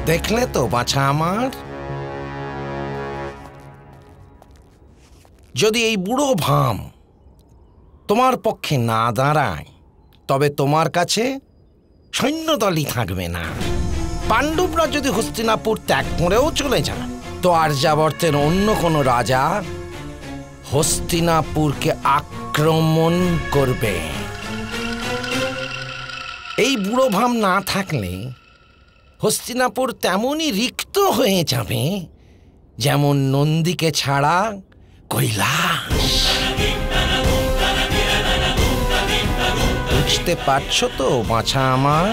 দেখলে তো বাছা আমার, যদি এই বুড়ো ভাম তোমার পক্ষে না দাঁড়ায় তবে তোমার কাছে সৈন্যদলই থাকবে না। পাণ্ডবরা যদি হস্তিনাপুর ত্যাগ করেও চলে যায় তো আর্যাবর্তের অন্য কোনো রাজা হস্তিনাপুরকে আক্রমণ করবে। এই বুড়ো ভাম না থাকলে হস্তিনাপুর তেমনই রিক্ত হয়ে যাবে যেমন নন্দীকে ছাড়া কৈলাস। বুঝতে পারছো তো বাছা আমার?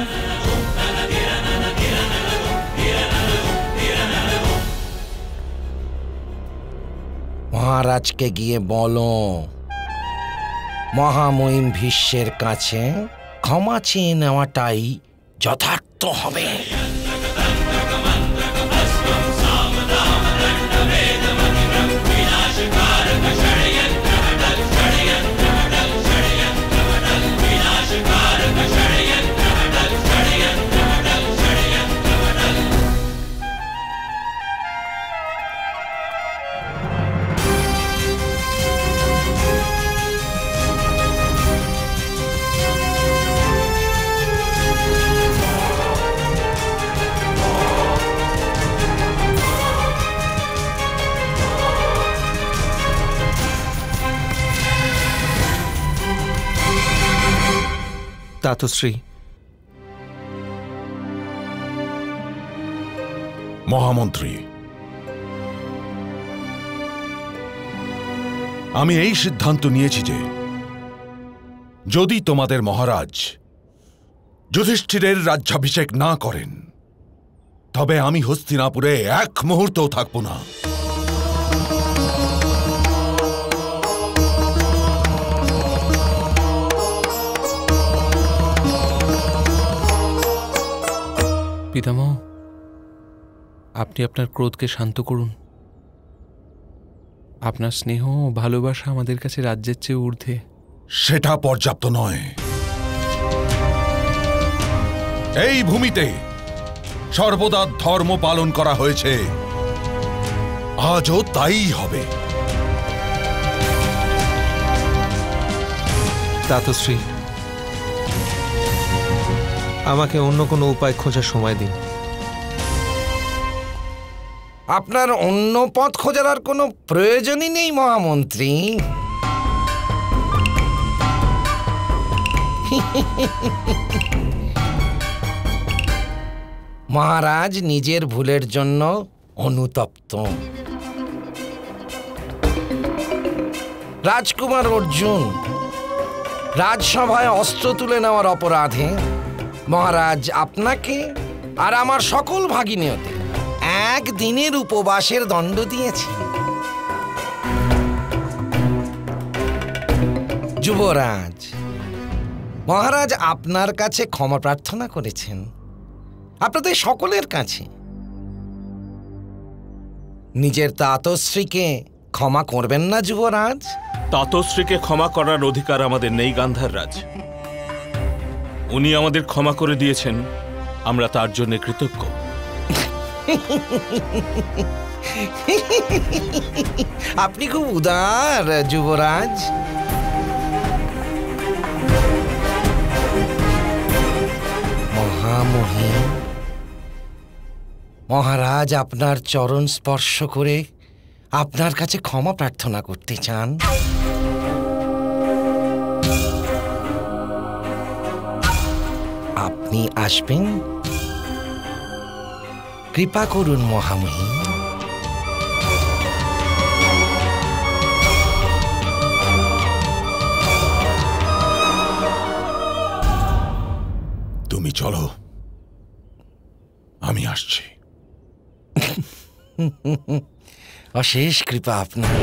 মহারাজকে গিয়ে বলো মহামহিম ভীষ্মের কাছে ক্ষমা চেয়ে নেওয়াটাই যথার্থ হবে। তাতশ্রী, মহামন্ত্রী, আমি এই সিদ্ধান্ত নিয়েছি যে যদি তোমাদের মহারাজ যুধিষ্ঠিরের রাজ্যাভিষেক না করেন তবে আমি হস্তিনাপুরে এক মুহূর্তও থাকব না। পিতামহ, আপনি আপনার ক্রোধকে শান্ত করুন। আপনার স্নেহ ও ভালোবাসা আমাদের কাছে রাজ্যের চেয়ে ঊর্ধ্বে। সেটা পর্যাপ্ত নয়। এই ভূমিতে সর্বদা ধর্ম পালন করা হয়েছে, আজও তাই হবে। তাতশ্রী, আমাকে অন্য কোনো উপায় খোঁজার সময় দিন। আপনার অন্য পথ খোঁজার আর কোনো প্রয়োজনই নেই মহামন্ত্রী। মহারাজ নিজের ভুলের জন্য অনুতপ্ত। রাজকুমার অর্জুন রাজসভায় অস্ত্র তুলে নেওয়ার অপরাধে মহারাজ আপনাকে আর আমার সকল ভাগিনীয়তে একদিনের উপবাসের দণ্ড দিয়েছে। যুবরাজ, মহারাজ আপনার কাছে ক্ষমা প্রার্থনা করেছেন, আপনাদের সকলের কাছে। নিজের তাতশ্রীকে ক্ষমা করবেন না যুবরাজ? তাতশ্রীকে ক্ষমা করার অধিকার আমাদের নেই গান্ধার রাজ। উনি আমাদের ক্ষমা করে দিয়েছেন, আমরা তার জন্য কৃতজ্ঞ। আপনি খুব উদার যুবরাজ। মহামহিম, মহারাজ আপনার চরণ স্পর্শ করে আপনার কাছে ক্ষমা প্রার্থনা করতে চান। আপনি আসবেন? কৃপা করুন মহামহিম। তুমি চলো, আমি আসছি। অশেষ কৃপা আপনার।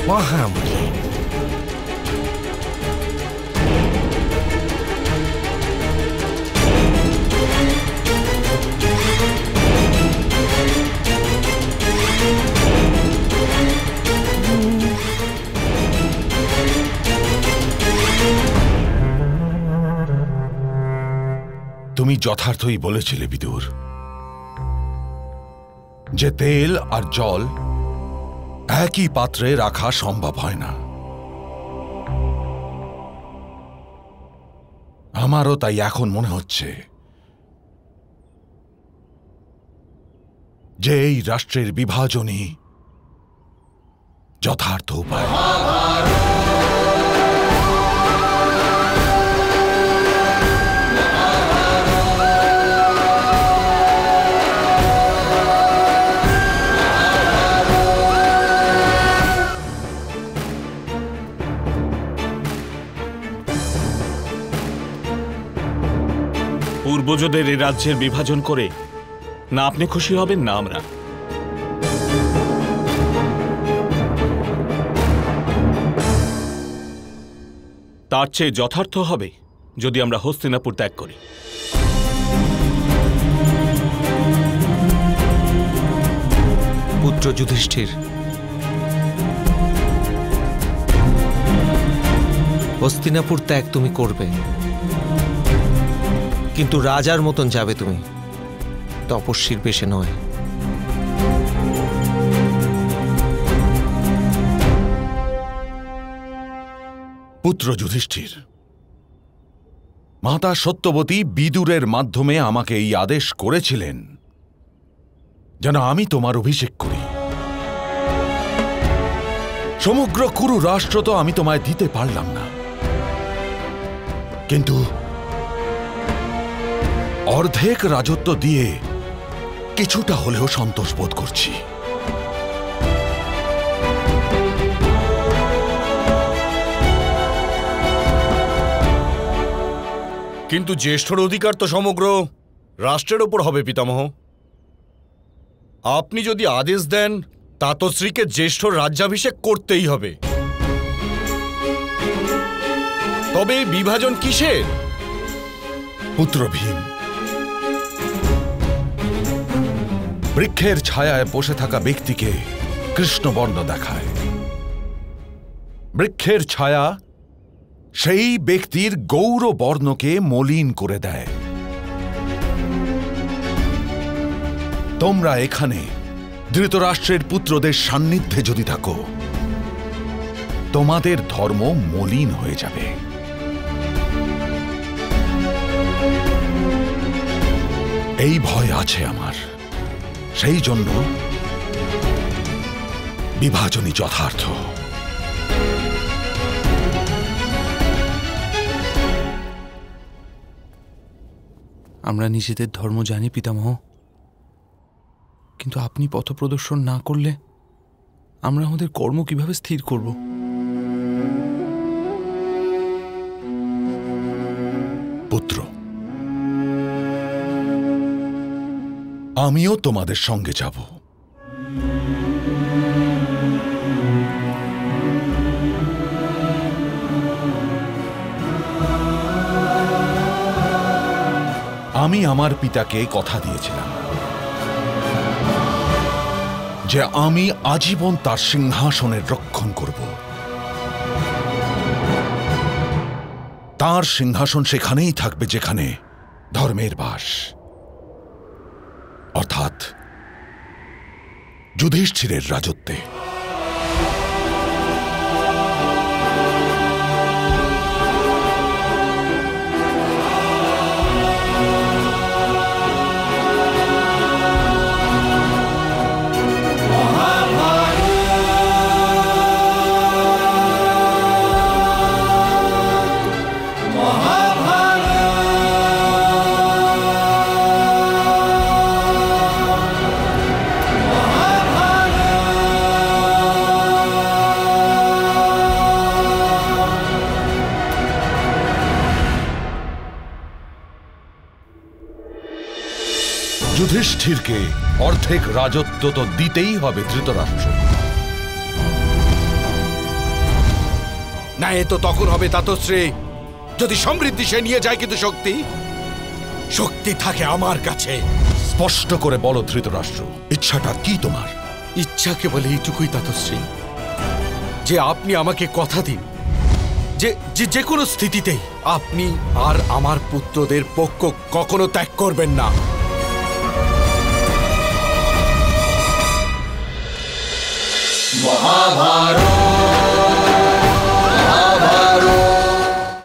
মহামহিম, তুমি যথার্থই বলেছিলে বিদুর, যে তেল আর জল একই পাত্রে রাখা সম্ভব হয় না। আমারও তাই এখন মনে হচ্ছে যে এই রাষ্ট্রের বিভাজনই যথার্থ উপায়। পূর্বজদের এই রাজ্যের বিভাজন করে না আপনি খুশি হবেন না আমরা। তার চেয়ে যথার্থ হবে যদি আমরা হস্তিনাপুর ত্যাগ করি। পুত্র যুধিষ্ঠির, হস্তিনাপুর ত্যাগ তুমি করবে, কিন্তু রাজার মতন যাবে তুমি, তপস্বীর বেশে নয়। পুত্র যুধিষ্ঠির, মাতা সত্যবতী বিদুরের মাধ্যমে আমাকে এই আদেশ করেছিলেন যেন আমি তোমার অভিষেক করি। সমগ্র কুরু রাষ্ট্র তো আমি তোমায় দিতে পারলাম না, কিন্তু অর্ধেক রাজত্ব দিয়ে কিছুটা হলেও সন্তোষ বোধ করছি। কিন্তু জ্যেষ্ঠর অধিকার তো সমগ্র রাষ্ট্রের ওপর হবে পিতামহ। আপনি যদি আদেশ দেন তাতশ্রীকে জ্যেষ্ঠর রাজ্যাভিষেক করতেই হবে। তবে বিভাজন কিসের? পুত্র ভীম, বৃক্ষের ছায়ায় বসে থাকা ব্যক্তিকে কৃষ্ণবর্ণ দেখায়। বৃক্ষের ছায়া সেই ব্যক্তির গৌর বর্ণকে মলিন করে দেয়। তোমরা এখানে ধৃতরাষ্ট্রের পুত্রদের সান্নিধ্যে যদি থাকো, তোমাদের ধর্ম মলিন হয়ে যাবে। এই ভয় আছে আমার, সেই জন্য বিভাজনই যথার্থ। আমরা নিজেদের ধর্ম জানি পিতামহ, কিন্তু আপনি পথ প্রদর্শন না করলে আমরা আমাদের কর্ম কিভাবে স্থির করব? পুত্র, আমিও তোমাদের সঙ্গে যাব। আমি আমার পিতাকে কথা দিয়েছিলাম যে আমি আজীবন তার সিংহাসনের রক্ষণ করব। তার সিংহাসন সেখানেই থাকবে যেখানে ধর্মের বাস, অর্থাৎ যুধিষ্ঠিরের রাজত্বে। যুধিষ্ঠিরকে অর্ধেক রাজত্ব তো দিতেই হবে ধৃতরাষ্ট্র। না, এ তো তখন হবে তাতশ্রী যদি সমৃদ্ধি সে নিয়ে যায়, কিন্তু শক্তি থাকে আমার কাছে। স্পষ্ট করে বলো ধৃতরাষ্ট্র, ইচ্ছাটা কি তোমার? ইচ্ছা কেবল এইটুকুই তাতশ্রী, যে আপনি আমাকে কথা দিন যে কোনো স্থিতিতেই আপনি আর আমার পুত্রদের পক্ষ কখনো ত্যাগ করবেন না। মহাভারত।